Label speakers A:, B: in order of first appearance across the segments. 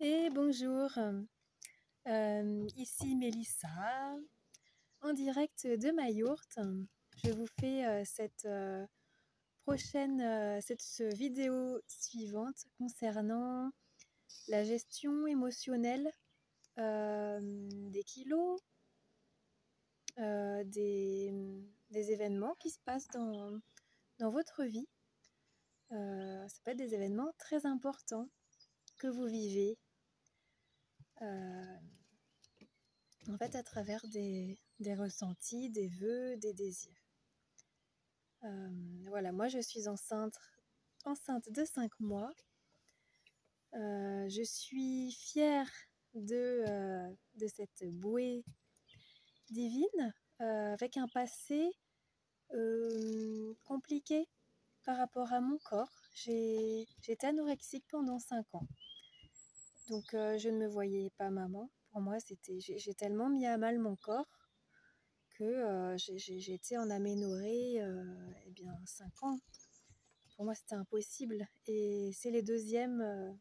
A: Et bonjour, ici Mélissa, en direct de Mayourte. Je vous fais cette vidéo suivante concernant la gestion émotionnelle des kilos, des événements qui se passent dans votre vie. Ça peut être des événements très importants que vous vivez. En fait, à travers des ressentis, des vœux, des désirs. Voilà, moi je suis enceinte de 5 mois. Je suis fière de cette bouée divine, avec un passé compliqué par rapport à mon corps. J'étais anorexique pendant 5 ans. Donc je ne me voyais pas maman. Pour moi, j'ai tellement mis à mal mon corps que j'ai été en aménorrhée 5 ans. Pour moi, c'était impossible. Et c'est la deuxième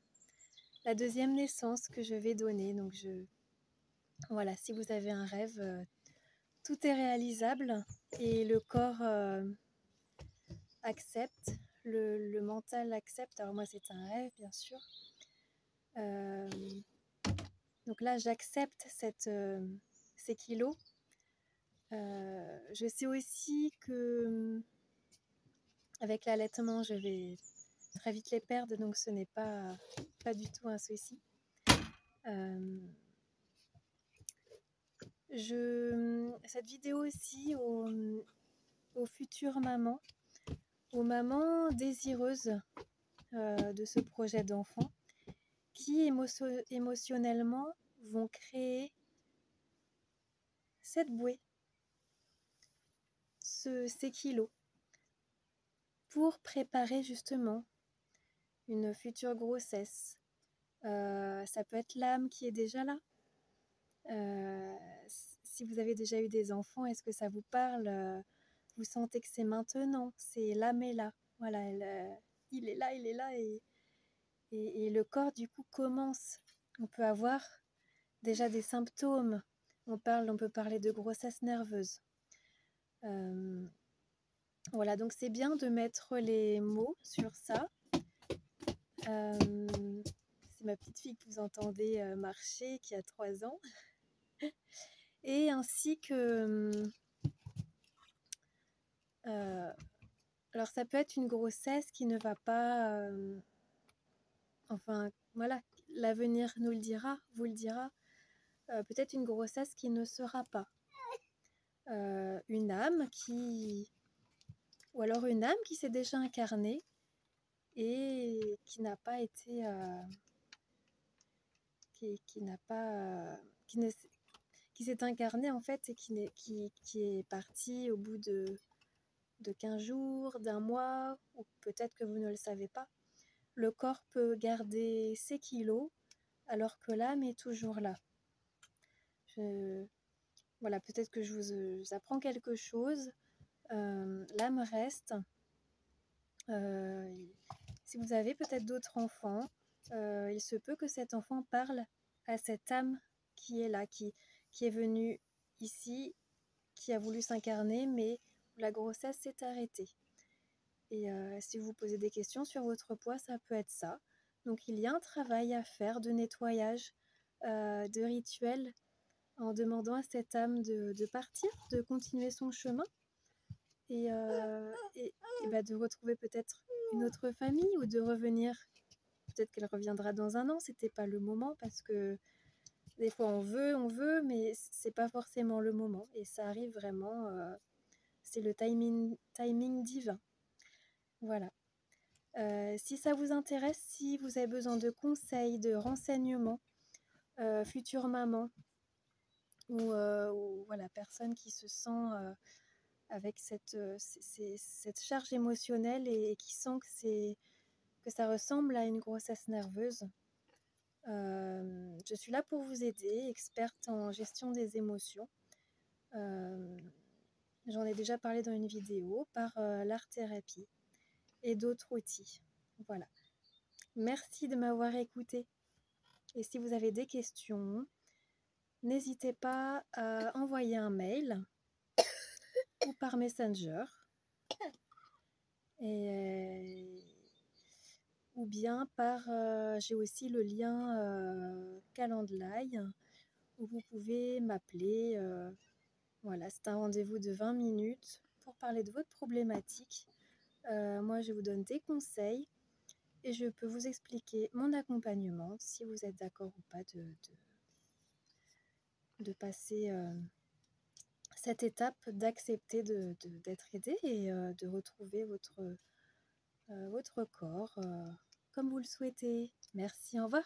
A: naissance que je vais donner. Donc voilà, si vous avez un rêve, tout est réalisable et le corps accepte, le mental accepte. Alors moi, c'est un rêve, bien sûr. Donc là, j'accepte ces kilos. Je sais aussi que avec l'allaitement, je vais très vite les perdre, donc ce n'est pas du tout un souci. Cette vidéo aussi aux futures mamans, aux mamans désireuses de ce projet d'enfant, qui émotionnellement vont créer cette bouée, ces kilos, pour préparer justement une future grossesse. Ça peut être l'âme qui est déjà là. Si vous avez déjà eu des enfants, est-ce que ça vous parle? Vous sentez que c'est maintenant, c'est l'âme est là. Voilà, il est là et le corps du coup commence. On peut avoir déjà des symptômes. On peut parler de grossesse nerveuse. Voilà, donc c'est bien de mettre les mots sur ça. C'est ma petite fille que vous entendez marcher, qui a 3 ans. Et ainsi que... alors ça peut être une grossesse qui ne va pas... enfin, voilà, l'avenir nous le dira, vous le dira. Peut-être une grossesse qui ne sera pas. Une âme qui... Ou alors une âme qui s'est déjà incarnée et qui n'a pas été... qui s'est incarnée en fait et qui est partie au bout de 15 jours, d'un mois, ou peut-être que vous ne le savez pas. Le corps peut garder ses kilos alors que l'âme est toujours là. Voilà, peut-être que je vous apprends quelque chose. L'âme reste. Si vous avez peut-être d'autres enfants, il se peut que cet enfant parle à cette âme qui est là, qui est venue ici, qui a voulu s'incarner, mais la grossesse s'est arrêtée. Et si vous posez des questions sur votre poids, ça peut être ça. Donc il y a un travail à faire de nettoyage, de rituel, en demandant à cette âme de partir, de continuer son chemin et de retrouver peut-être une autre famille ou de revenir. Peut-être qu'elle reviendra dans un an, c'était pas le moment parce que des fois on veut, mais c'est pas forcément le moment et ça arrive vraiment, c'est le timing divin. Voilà. Si ça vous intéresse, si vous avez besoin de conseils, de renseignements, future maman ou voilà, personne qui se sent avec cette charge émotionnelle et qui sent que ça ressemble à une grossesse nerveuse. Je suis là pour vous aider, experte en gestion des émotions. J'en ai déjà parlé dans une vidéo par l'art-thérapie et d'autres outils. Voilà. Merci de m'avoir écouté. Et si vous avez des questions, n'hésitez pas à envoyer un mail ou par Messenger. Ou bien par, j'ai aussi le lien Calendly où vous pouvez m'appeler. Voilà, c'est un rendez-vous de 20 minutes pour parler de votre problématique. Moi, je vous donne des conseils et je peux vous expliquer mon accompagnement si vous êtes d'accord ou pas de passer cette étape, d'accepter d'être aidé et de retrouver votre corps comme vous le souhaitez. Merci, au revoir.